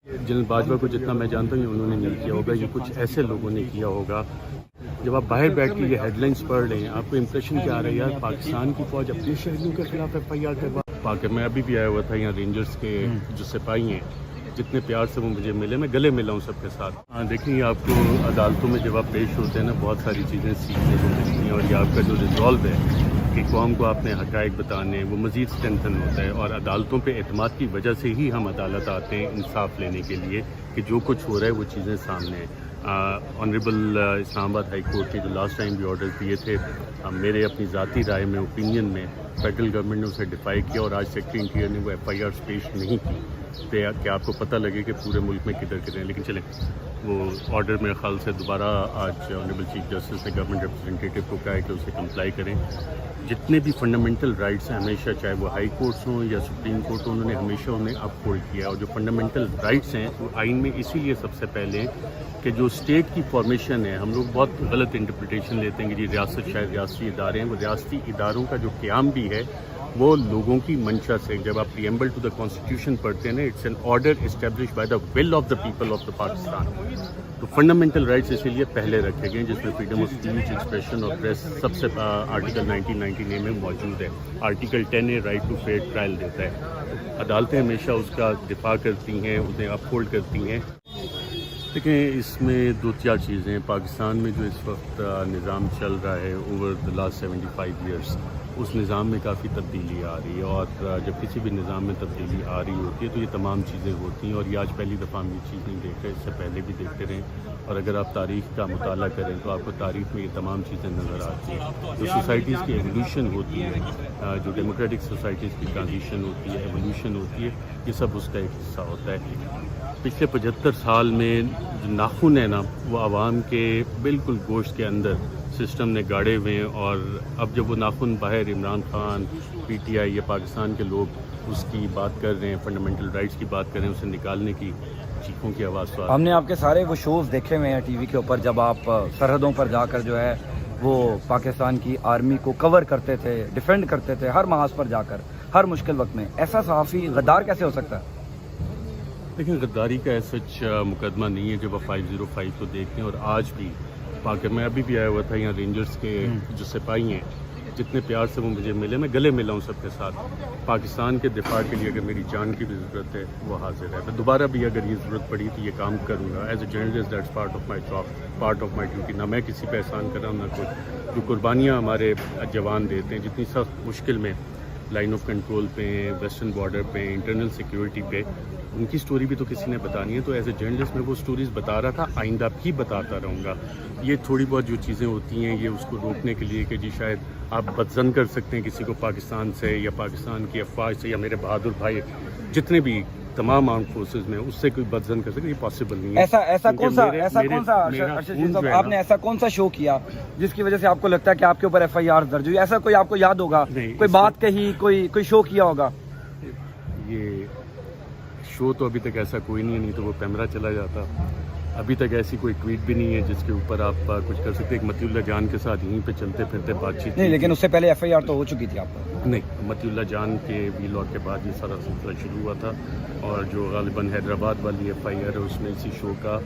General Bajwa کو جتنا میں جانتا ہوں انہوں نے نہیں کیا ہوگا، یہ کچھ ایسے لوگوں نے کیا ہوگا۔ جب آپ باہر بیٹھ کے یہ ہیڈ لائنس پڑھ رہے ہیں آپ کو امپریشن کیا آ رہا ہے یار پاکستان کی فوج اپنے شہریوں کے خلاف ایف آئی آر کروا پاک۔ میں ابھی بھی آیا ہوا تھا یہاں رینجرز کے جو سپاہی ہیں، جتنے پیار سے وہ مجھے ملے، میں گلے ملا ہوں سب کے ساتھ۔ ہاں دیکھیں یہ آپ کو عدالتوں میں جب آپ پیش ہوتے ہیں نا بہت ساری چیزیں سیکھنے کو ملتی ہیں، اور یہ آپ کا جو ریزالو ہے کہ قوم کو آپ نے حقائق بتانے وہ مزید اسٹرینتھن ہوتا ہے، اور عدالتوں پہ اعتماد کی وجہ سے ہی ہم عدالت آتے ہیں انصاف لینے کے لیے کہ جو کچھ ہو رہا ہے وہ چیزیں سامنے ہیں۔ آنریبل اسلام آباد ہائی کورٹ کے جو لاسٹ ٹائم بھی آرڈر دیے تھے، میرے اپنی ذاتی رائے میں اوپینین میں فیڈرل گورنمنٹ نے اسے ڈیفائی کیا، اور آج سیکرٹری انٹیریئر نے وہ ایف آئی آرز پیش نہیں کی کہ آپ کو پتہ لگے کہ پورے ملک میں کدھر کدھر ہیں۔ لیکن چلیں وہ آرڈر میرے خیال سے دوبارہ آج آنریبل چیف جسٹس نے گورنمنٹ ریپرزنٹیٹیو کو کہا ہے کہ اسے کمپلائی کریں۔ جتنے بھی فنڈامنٹل رائٹس ہیں ہمیشہ چاہے وہ ہائی کورٹس ہوں یا سپریم کورٹ ہوں، انہوں نے ہمیشہ انہیں اپ ہولڈ کیا، اور جو فنڈامنٹل رائٹس ہیں وہ آئین میں اسی لیے سب سے پہلے ہیں کہ جو اسٹیٹ کی فارمیشن ہے، ہم لوگ بہت غلط انٹرپریٹیشن لیتے ہیں کہ جی ریاست شاید ریاستی ادارے ہیں، وہ ریاستی اداروں کا جو قیام بھی ہے وہ لوگوں کی منشا سے، جب آپ پریمبل ٹو دا کانسٹیٹیوشن پڑھتے ہیں نا، it's an order establish by the will of the people of the Pakistan. تو فنڈامنٹل رائٹس اسی لیے پہلے رکھے گئے جس میں فریڈم آف اسپیچ، ایکسپریشن اور پریس سب سے آرٹیکل 1990 میں موجود ہے۔ Article 10 right to fair trial دیتا ہے۔ عدالتیں ہمیشہ اس کا دفاع کرتی ہیں، اسے اپ ہولڈ کرتی ہیں۔ دیکھیں اس میں دو چار چیزیں، پاکستان میں جو اس وقت نظام چل رہا ہے اوور دا لاسٹ 75 ایئرس، اس نظام میں کافی تبدیلی آ رہی ہے، اور جب کسی بھی نظام میں تبدیلی آ رہی ہوتی ہے تو یہ تمام چیزیں ہوتی ہیں، اور یہ آج پہلی دفعہ ہم یہ چیز نہیں دیکھ رہے، اس سے پہلے بھی دیکھتے رہیں، اور اگر آپ تاریخ کا مطالعہ کریں تو آپ کو تاریخ میں یہ تمام چیزیں نظر آتی ہیں۔ جو سوسائٹیز کی ایولیوشن ہوتی ہے، جو ڈیموکریٹک سوسائٹیز کی ٹرانزیشن ہوتی ہے، ایولیوشن ہوتی ہے، یہ سب اس کا ایک حصہ ہوتا ہے۔ پچھلے 75 سال میں جو ناخن ہے نا وہ عوام کے بالکل گوشت کے اندر سسٹم نے گاڑے ہوئے ہیں، اور اب جب وہ ناخن باہر Imran Khan, P T I یا پاکستان کے لوگ اس کی بات کر رہے ہیں، فنڈامنٹل رائٹس کی بات کر رہے ہیں، اسے نکالنے کی چیخوں کی آواز تو ہم نے آپ کے سارے وہ شوز دیکھے ہوئے ہیں ٹی وی کے اوپر، جب آپ سرحدوں پر جا کر جو ہے وہ پاکستان کی آرمی کو کور کرتے تھے، ڈیفینڈ کرتے تھے ہر محاذ پر جا کر ہر مشکل وقت میں۔ ایسا صحافی غدار کیسے ہو سکتا ہے؟ لیکن غداری کا سچ مقدمہ نہیں ہے جب آپ 505 کو دیکھتے ہیں، اور آج بھی میں ابھی بھی آیا ہوا تھا یہاں رینجرز کے جو سپاہی ہیں، جتنے پیار سے وہ مجھے ملے، میں گلے ملا ہوں سب کے ساتھ۔ پاکستان کے دفاع کے لیے اگر میری جان کی بھی ضرورت ہے وہ حاضر ہے، میں دوبارہ بھی اگر یہ ضرورت پڑی تو یہ کام کروں گا۔ As a journalist that's part of my job, part of my duty. نہ میں کسی پہ احسان کر رہا ہوں نہ کچھ۔ جو قربانیاں ہمارے جوان دیتے ہیں جتنی سخت مشکل میں، لائن آف کنٹرول پہ، ویسٹرن بارڈر پہ، انٹرنل سیکیورٹی پہ، ان کی سٹوری بھی تو کسی نے بتانی ہے۔ تو ایز اے جرنلسٹ میں وہ سٹوریز بتا رہا تھا، آئندہ بھی بتاتا رہوں گا۔ یہ تھوڑی بہت جو چیزیں ہوتی ہیں یہ اس کو روکنے کے لیے کہ جی شاید آپ بدظن کر سکتے ہیں کسی کو پاکستان سے یا پاکستان کی افواج سے، یا میرے بہادر بھائی جتنے بھی تمام آرم فورسز میں اس سے کوئی بدظن کر سکتے، یہ پاسبل نہیں ہے۔ ایسا کون سا آپ نے ایسا کون سا شو کیا جس کی وجہ سے آپ کو لگتا ہے کہ آپ کے اوپر ایف آئی آر درج ہوئی؟ ایسا کوئی آپ کو یاد ہوگا، کوئی بات کہی، کوئی شو کیا ہوگا؟ یہ شو تو ابھی تک ایسا کوئی نہیں ہے، نہیں تو وہ کیمرہ چلا جاتا۔ ابھی تک ایسی کوئی ٹویٹ بھی نہیں ہے جس کے اوپر آپ کچھ کر سکتے۔ ایک مطیع اللہ جان کے ساتھ یہیں پہ چلتے پھرتے بات چیت نہیں، لیکن اس سے پہلے ایف آئی آر تو ہو چکی تھی آپ کو؟ نہیں، مطیع اللہ جان کے ویلاگ کے بعد یہ سارا سلسلہ شروع ہوا تھا، اور جو غالباً حیدرآباد والی ایف آئی آر ہے اس میں اسی شو کا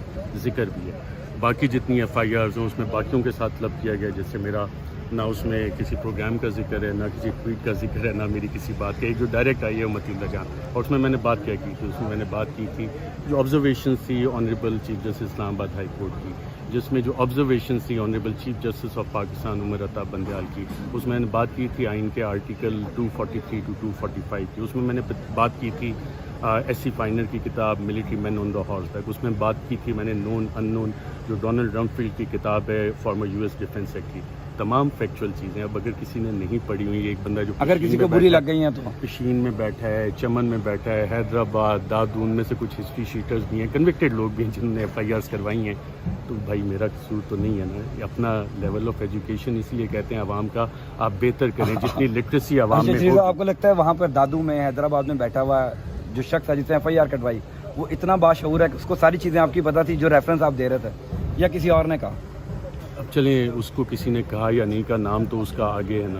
ذکر بھی ہے۔ باقی جتنی ایف آئی آرز ہیں اس میں باقیوں کے ساتھ طلب کیا گیا، جیسے میرا نہ اس میں کسی پروگرام کا ذکر ہے، نہ کسی ٹویٹ کا ذکر ہے، نہ میری کسی بات کا۔ جو ڈائریکٹ آئی ہے مطیع اللہ جان، اور اس میں میں نے بات کیا کی تھی، اس میں میں نے بات کی تھی جو آبزرویشنس تھی آنریبل چیف جسٹس اسلام آباد ہائی کورٹ کی، جس میں جو آبزرویشنس تھی honourable chief justice of Pakistan Umar Ata Bandial کی، اس میں نے بات کی تھی آئین کے آرٹیکل 243 to 245 کی۔ اس میں میں نے بات کی تھی ایس سی فائنر کی کتاب military man on the horseback, اس میں بات کی تھی میں نے نون ان نون جو ڈونلڈ رمفیلڈ کی کتاب ہے former U S defence secretary. تمام فیکچوئل چیزیں اب اگر کسی نے نہیں پڑھی ہوئی، ایک بندہ جو اگر کسی کو بری لگ گئی ہیں تو پشین میں بیٹھا ہے، چمن میں بیٹھا ہے، حیدرآباد، دادون میں سے کچھ ہسٹری شیٹرز بھی ہیں، کنوکٹڈ لوگ بھی ہیں جنہوں نے ایف آئی آرز کروائی ہیں، تو بھائی میرا قصور تو نہیں ہے نا۔ یہ اپنا لیول آف ایجوکیشن اس لیے کہتے ہیں عوام کا آپ بہتر کریں، جتنی لٹریسی عوام میں ہو۔ آپ کو لگتا ہے وہاں پر دادو میں حیدرآباد میں بیٹھا ہوا جو شخص ہے جس نے ایف آئی آر کٹوائی وہ اتنا باشعور ہے کہ اس کو ساری چیزیں آپ کی پتہ تھی جو ریفرنس آپ دے رہے تھے، یا کسی اور نے کہا؟ اب چلیں اس کو کسی نے کہا یا نہیں کہا، نام تو اس کا آگے ہے نا،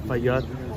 FIR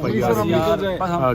FIR